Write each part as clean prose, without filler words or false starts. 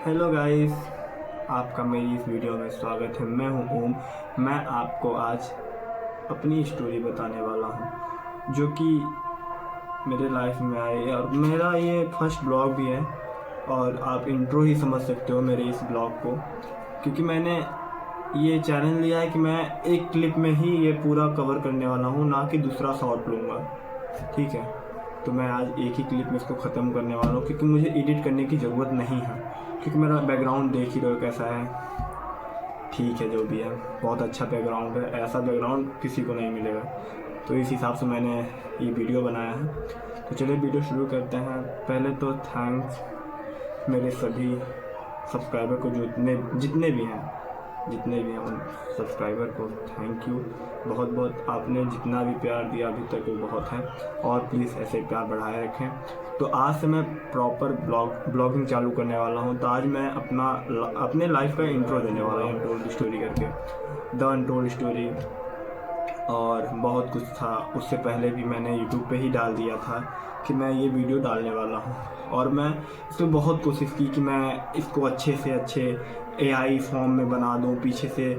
Hello guys, आपका मेरी इस वीडियो में स्वागत है। मैं हूं ओम। मैं आपको आज अपनी स्टोरी बताने वाला हूं जो कि मेरे लाइफ में आई है, और मेरा ये फर्स्ट ब्लॉग भी है। और आप इंट्रो ही समझ सकते हो मेरे इस ब्लॉग को, क्योंकि मैंने ये चैलेंज लिया है कि मैं एक क्लिप में ही ये पूरा कवर करने वाला हूँ, ना कि दूसरा शॉट लूँगा। ठीक है, तो मैं आज एक ही क्लिप में इसको ख़त्म करने वाला हूँ, क्योंकि मुझे एडिट करने की ज़रूरत नहीं है। क्योंकि मेरा बैकग्राउंड देख ही रहे हो कैसा है। ठीक है, जो भी है बहुत अच्छा बैकग्राउंड है, ऐसा बैकग्राउंड किसी को नहीं मिलेगा। तो इस हिसाब से मैंने ये वीडियो बनाया है। तो चलिए वीडियो शुरू करते हैं। पहले तो थैंक्स मेरे सभी सब्सक्राइबर को, जितने भी हैं उन सब्सक्राइबर को थैंक यू बहुत बहुत। आपने जितना भी प्यार दिया अभी तक वो बहुत है, और प्लीज़ ऐसे प्यार बढ़ाए रखें। तो आज से मैं प्रॉपर ब्लॉगिंग चालू करने वाला हूँ। तो आज मैं अपने लाइफ का इंट्रो देने वाला हूँ, अनटोल्ड स्टोरी करके, द अनटोल्ड स्टोरी। और बहुत कुछ था, उससे पहले भी मैंने यूट्यूब पे ही डाल दिया था कि मैं ये वीडियो डालने वाला हूँ। और मैं इसमें बहुत कोशिश की कि मैं इसको अच्छे से अच्छे एआई फॉर्म में बना दूँ, पीछे से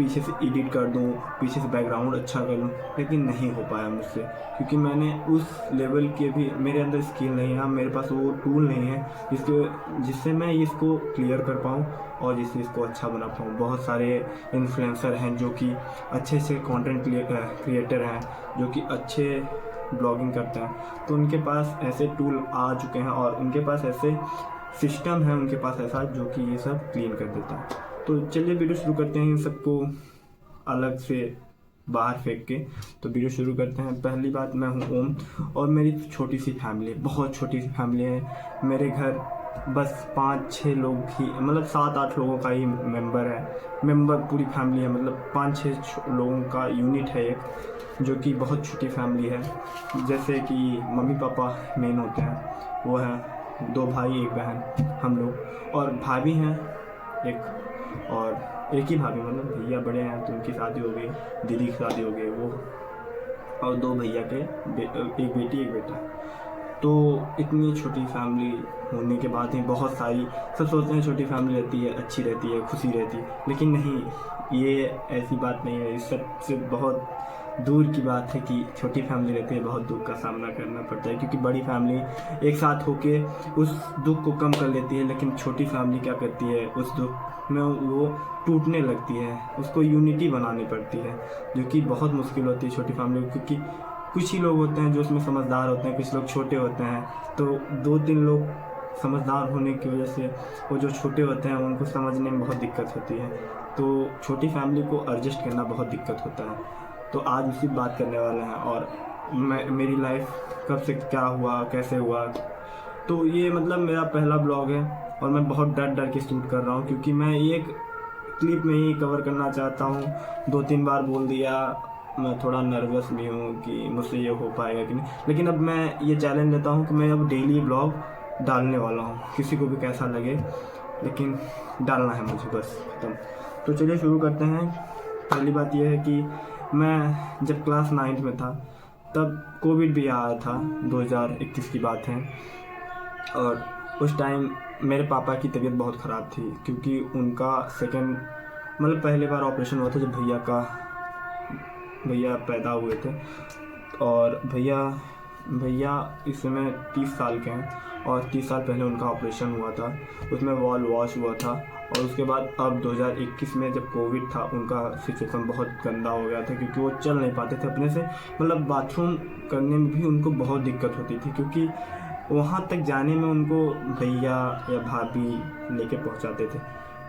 एडिट कर दूँ, पीछे से बैकग्राउंड अच्छा कर दूँ, लेकिन नहीं हो पाया मुझसे, क्योंकि मैंने उस लेवल के भी मेरे अंदर स्किल नहीं है, मेरे पास वो टूल नहीं है जिससे मैं इसको क्लियर कर पाऊँ और जिससे इसको अच्छा बना पाऊँ। बहुत सारे इन्फ्लुएंसर हैं जो कि अच्छे से कंटेंट क्रिएटर हैं, जो कि अच्छे ब्लॉगिंग करते हैं, तो उनके पास ऐसे टूल आ चुके हैं और उनके पास ऐसे सिस्टम है, उनके पास ऐसा जो कि ये सब क्लीन कर देता है। तो चलिए वीडियो शुरू करते हैं, इन सबको अलग से बाहर फेंक के। तो वीडियो शुरू करते हैं। पहली बात, मैं हूँ ओम और मेरी छोटी सी फैमिली है, बहुत छोटी सी फैमिली है। मेरे घर बस 5-6 लोग ही, मतलब 7-8 लोगों का ही मेंबर पूरी फैमिली है, मतलब 5-6 लोगों का यूनिट है एक, जो कि बहुत छोटी फैमिली है। जैसे कि मम्मी पापा मेन होते हैं, वो है 2 भाई 1 बहन, हम लोग, और भाभी हैं एक, और एक ही भाभी, मतलब भैया बड़े हैं तो उनकी शादी हो गई, दीदी की शादी हो गई वो, और 2 भैया के एक बेटी 1 बेटा। तो इतनी छोटी फैमिली होने के बाद ही बहुत सारी, सब सोचते हैं छोटी फैमिली रहती है, अच्छी रहती है, खुशी रहती है, लेकिन नहीं, ये ऐसी बात नहीं है। इस सबसे बहुत दूर की बात है कि छोटी फैमिली रहती है, बहुत दुख का सामना करना पड़ता है, क्योंकि बड़ी फैमिली एक साथ होके उस दुख को कम कर लेती है, लेकिन छोटी फैमिली क्या करती है, उस दुख में वो टूटने लगती है, उसको यूनिटी बनानी पड़ती है, जो कि बहुत मुश्किल होती है छोटी फैमिली को। क्योंकि कुछ ही लोग होते हैं जो उसमें समझदार होते हैं, कुछ लोग छोटे होते हैं, तो 2-3 लोग समझदार होने की वजह से वो जो छोटे होते हैं उनको समझने में बहुत दिक्कत होती है। तो छोटी फैमिली को एडजस्ट करना बहुत दिक्कत होता है। तो आज उसी बात करने वाले हैं, और मेरी लाइफ कब से क्या हुआ, कैसे हुआ। तो ये मतलब मेरा पहला ब्लॉग है, और मैं बहुत डर के शूट कर रहा हूँ, क्योंकि मैं एक क्लिप में ही कवर करना चाहता हूँ। 2-3 बार बोल दिया, मैं थोड़ा नर्वस भी हूँ कि मुझसे ये हो पाएगा कि नहीं, लेकिन अब मैं ये चैलेंज लेता हूँ कि मैं अब डेली ब्लॉग डालने वाला हूँ, किसी को भी कैसा लगे, लेकिन डालना है मुझे, बस खत्म। तो चलिए शुरू करते हैं। पहली बात यह है कि मैं जब क्लास 9th में था, तब कोविड भी आया था, 2021 की बात है। और उस टाइम मेरे पापा की तबीयत बहुत ख़राब थी, क्योंकि उनका मतलब पहले बार ऑपरेशन हुआ था जब भैया पैदा हुए थे। और भैया इस समय 30 साल के हैं, और 30 साल पहले उनका ऑपरेशन हुआ था, उसमें वॉल वॉश हुआ था। और उसके बाद अब 2021 में जब कोविड था, उनका सिचुएशन बहुत गंदा हो गया था, क्योंकि वो चल नहीं पाते थे अपने से, मतलब बाथरूम करने में भी उनको बहुत दिक्कत होती थी, क्योंकि वहाँ तक जाने में उनको भैया या भाभी लेके पहुँचाते थे।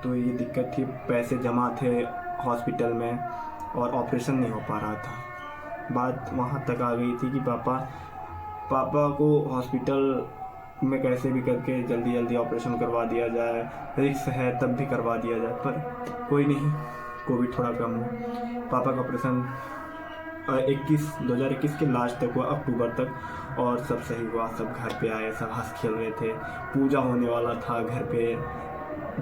तो ये दिक्कत थी, पैसे जमा थे हॉस्पिटल में, और ऑपरेशन नहीं हो पा रहा था। बात वहाँ तक आ गई थी कि पापा को हॉस्पिटल में कैसे भी करके जल्दी ऑपरेशन करवा दिया जाए, रिस्क है तब भी करवा दिया जाए, पर कोई नहीं, कोविड थोड़ा कम हुआ। पापा का ऑपरेशन 2021 के लास्ट तक हुआ, अक्टूबर तक, और सब सही हुआ। सब घर पे आए, सब हंस खेल रहे थे। पूजा होने वाला था घर पे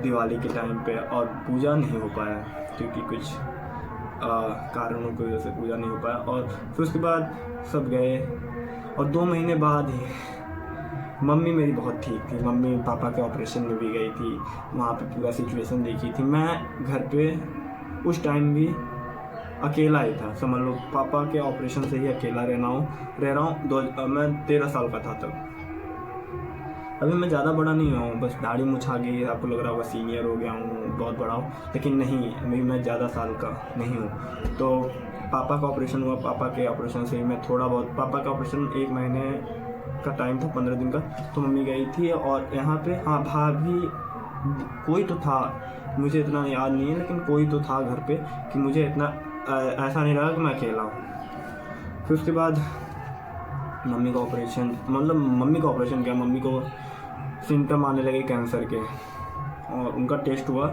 दिवाली के टाइम पे, और पूजा नहीं हो पाया, क्योंकि कुछ कारणों की वजह से पूजा नहीं हो पाया। और फिर उसके बाद सब गए, और 2 महीने बाद ही मम्मी मेरी बहुत ठीक थी, मम्मी पापा के ऑपरेशन में भी गई थी, वहाँ पे पूरा सिचुएशन देखी थी। मैं घर पे उस टाइम भी अकेला ही था, समझ लो पापा के ऑपरेशन से ही अकेला रह रहा हूँ। मैं 13 साल का था तब। अभी मैं ज़्यादा बड़ा नहीं हुआ हूँ, बस दाढ़ी मुछ आ गई, आपको लग रहा होगा सीनियर हो गया हूँ, बहुत बड़ा हूँ, लेकिन नहीं, अभी मैं ज़्यादा साल का नहीं हूँ। तो पापा का ऑपरेशन हुआ, पापा के ऑपरेशन से मैं थोड़ा बहुत, पापा का ऑपरेशन 1 महीने का टाइम था, 15 दिन का, तो मम्मी गई थी। और यहाँ पे हाँ भाभी कोई तो था, मुझे इतना याद नहीं है, लेकिन कोई तो था घर पे कि मुझे इतना ऐसा नहीं लगा कि मैं अकेला हूँ। फिर उसके बाद मम्मी का ऑपरेशन, मतलब मम्मी का ऑपरेशन क्या, मम्मी को सिम्टम आने लगे कैंसर के, और उनका टेस्ट हुआ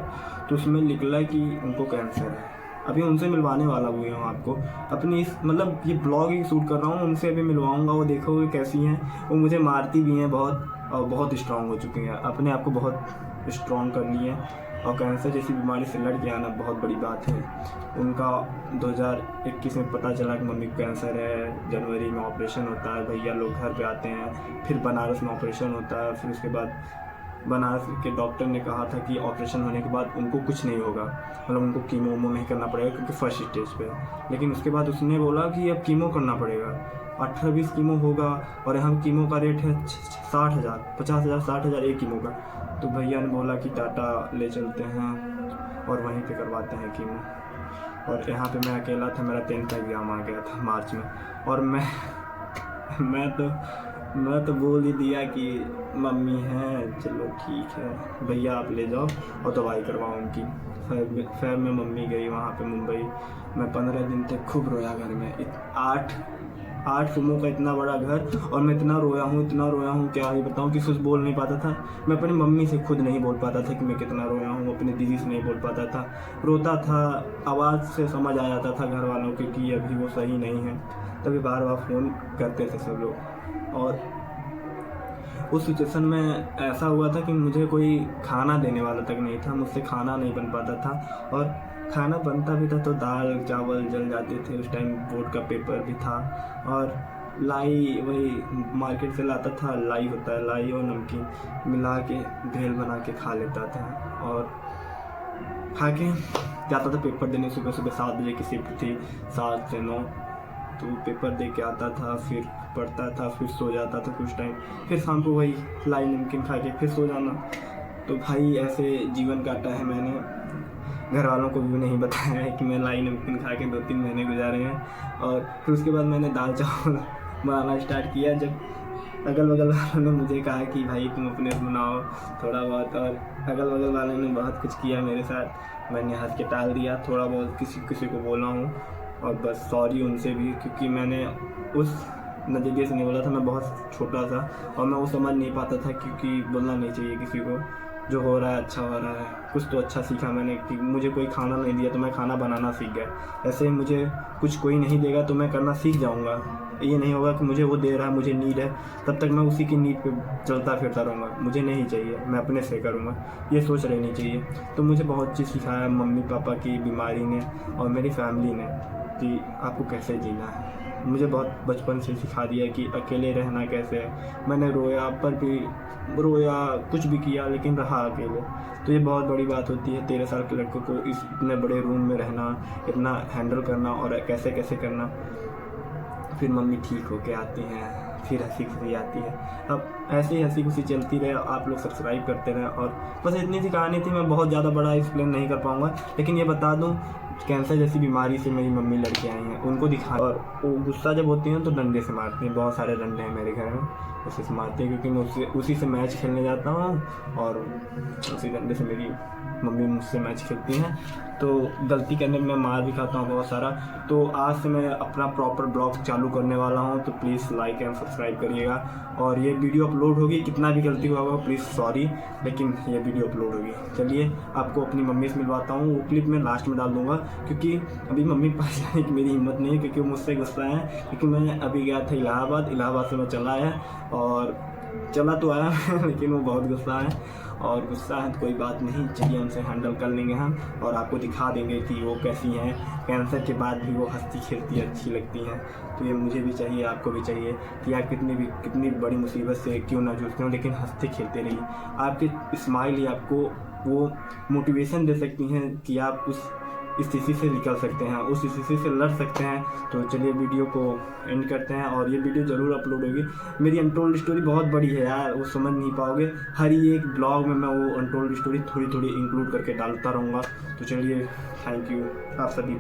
तो उसमें निकला कि उनको कैंसर है। अभी उनसे मिलवाने वाला हुई हूँ आपको, अपनी इस मतलब ये ब्लॉग ही शूट कर रहा हूँ, उनसे अभी मिलवाऊँगा, वो देखोगे कैसी हैं। वो मुझे मारती भी हैं बहुत, और बहुत स्ट्रॉन्ग हो चुकी हैं, अपने आप को बहुत स्ट्रॉन्ग कर लिए हैं। और कैंसर जैसी बीमारी से लड़ के आना बहुत बड़ी बात है। उनका 2021 में पता चला कि मम्मी को कैंसर है, जनवरी में ऑपरेशन होता है, भैया लोग घर पे आते हैं, फिर बनारस में ऑपरेशन होता है। फिर उसके बाद बनारस के डॉक्टर ने कहा था कि ऑपरेशन होने के बाद उनको कुछ नहीं होगा, मतलब उनको कीमो वोमो नहीं करना पड़ेगा क्योंकि फर्स्ट स्टेज पे है। लेकिन उसके बाद उसने बोला कि अब कीमो करना पड़ेगा, 18-20 कीमो होगा, और यहाँ कीमो का रेट है 60,000, 50,000, 60,000 एक कीमो का। तो भैया ने बोला कि टाटा ले चलते हैं और वहीं पे करवाते हैं कीमो। और यहाँ पे मैं अकेला था, मेरा 10th का एग्ज़ाम आ गया था मार्च में, और मैं तो बोल ही दिया कि मम्मी हैं, चलो ठीक है भैया आप ले जाओ और दवाई करवाओ उनकी। फिर में मम्मी गई वहाँ पे मुंबई। मैं 15 दिन तक खूब रोया घर में, 8 रूमों का इतना बड़ा घर, और मैं इतना रोया हूँ क्या ही बताऊँ कि कुछ बोल नहीं पाता था। मैं अपनी मम्मी से खुद नहीं बोल पाता था कि मैं कितना रोया हूँ, अपनी दीदी से नहीं बोल पाता था, रोता था, आवाज़ से समझ आ जाता था घर वालों के कि अभी वो सही नहीं है। तभी बार बार फ़ोन करते थे सब लोग। और उस सिचुएशन में ऐसा हुआ था कि मुझे कोई खाना देने वाला तक नहीं था, मुझसे खाना नहीं बन पाता था, और खाना बनता भी था तो दाल चावल जल जाते थे। उस टाइम बोर्ड का पेपर भी था, और लाई वही मार्केट से लाता था, लाई होता है, लाई और नमकीन मिला के भेल बना के खा लेता था, और खा के जाता था पेपर देने। सुबह 7 बजे की शिफ्ट थी, 7 से 9, तो पेपर दे के आता था, फिर पढ़ता था, फिर सो जाता था कुछ टाइम, फिर शाम को वही लाई नमकीन खा के फिर सो जाना। तो भाई ऐसे जीवन काटा है मैंने, घर वालों को भी नहीं बताया है कि मैं लाई नमकीन खा के 2-3 महीने गुजारे हैं। और फिर उसके बाद मैंने दाल चावल बनाना स्टार्ट किया, जब अगल बगल वालों ने मुझे कहा कि भाई तुम अपने बनाओ थोड़ा बहुत, और अगल बगल वालों ने बहुत कुछ किया मेरे साथ, मैंने हंस के टाल दिया, थोड़ा बहुत किसी को बोला हूँ, और बस सॉरी उनसे भी, क्योंकि मैंने उस नज़रिए से नहीं बोला था, मैं बहुत छोटा था और मैं वो समझ नहीं पाता था, क्योंकि बोलना नहीं चाहिए किसी को, जो हो रहा है अच्छा हो रहा है। कुछ तो अच्छा सीखा मैंने कि मुझे कोई खाना नहीं दिया तो मैं खाना बनाना सीख गया, ऐसे मुझे कुछ कोई नहीं देगा तो मैं करना सीख जाऊंगा। ये नहीं होगा कि मुझे वो दे रहा है, मुझे नीड है, तब तक मैं उसी की नीड पे चलता फिरता रहूँगा, मुझे नहीं चाहिए, मैं अपने से करूँगा, ये सोच रहनी चाहिए। तो मुझे बहुत चीज़ सिखाया मम्मी पापा की बीमारी ने और मेरी फैमिली ने कि आपको कैसे जीना है। मुझे बहुत बचपन से सिखा दिया कि अकेले रहना कैसे है। मैंने रोया कुछ भी किया, लेकिन रहा अकेले। तो ये बहुत बड़ी बात होती है 13 साल के लड़कों को इस इतने बड़े रूम में रहना, इतना हैंडल करना और कैसे कैसे करना। फिर मम्मी ठीक होके आती हैं, फिर हंसी खुशी आती है। अब ऐसे ही हंसी खुशी चलती रहे, आप लोग सब्सक्राइब करते रहें। और बस इतनी सी कहानी थी, मैं बहुत ज़्यादा बड़ा एक्सप्लेन नहीं कर पाऊँगा, लेकिन ये बता दूँ कैंसर जैसी बीमारी से मेरी मम्मी लड़के आई हैं, उनको दिखा, और वो गुस्सा जब होती हैं तो डंडे से मारती हैं। बहुत सारे डंडे हैं मेरे घर में, उसी से मारती हैं, क्योंकि मैं उसी से मैच खेलने जाता हूँ और उसी डंडे से मेरी मम्मी मुझसे मैच खेलती हैं। तो गलती करने में मैं मार भी खाता हूँ बहुत सारा। तो आज से मैं अपना प्रॉपर ब्लॉग चालू करने वाला हूँ, तो प्लीज़ लाइक एंड सब्सक्राइब करिएगा। और ये वीडियो अपलोड होगी, कितना भी गलती हुआ होगा प्लीज़ सॉरी, लेकिन ये वीडियो अपलोड होगी। चलिए आपको अपनी मम्मी से मिलवाता हूँ, वो क्लिप मैं लास्ट में डाल दूँगा, क्योंकि अभी मम्मी के पास जाने की मेरी हिम्मत नहीं है, क्योंकि वो मुझसे गुस्सा है, क्योंकि मैं अभी गया था इलाहाबाद से मैं चला आया, और चला तो आया लेकिन वो बहुत गुस्सा है, और गुस्सा है तो कोई बात नहीं, चलिए उनसे हैंडल कर लेंगे हम और आपको दिखा देंगे कि वो कैसी हैं। कैंसर के बाद भी वो हंसती खेलती अच्छी लगती हैं। तो ये मुझे भी चाहिए, आपको भी चाहिए कि आप कितनी बड़ी मुसीबत से क्यों ना जूझते हो, लेकिन हंसते खेलते रहिए। आपकी स्माइल ही आपको वो मोटिवेशन दे सकती हैं कि आप उस स्थिति से निकल सकते हैं, उस स्थिति से लड़ सकते हैं। तो चलिए वीडियो को एंड करते हैं, और ये वीडियो ज़रूर अपलोड होगी। मेरी अनटोल्ड स्टोरी बहुत बड़ी है यार, वो समझ नहीं पाओगे। हर ही एक ब्लॉग में मैं वो अनटोल्ड स्टोरी थोड़ी थोड़ी इंक्लूड करके डालता रहूँगा। तो चलिए, थैंक यू आप सभी।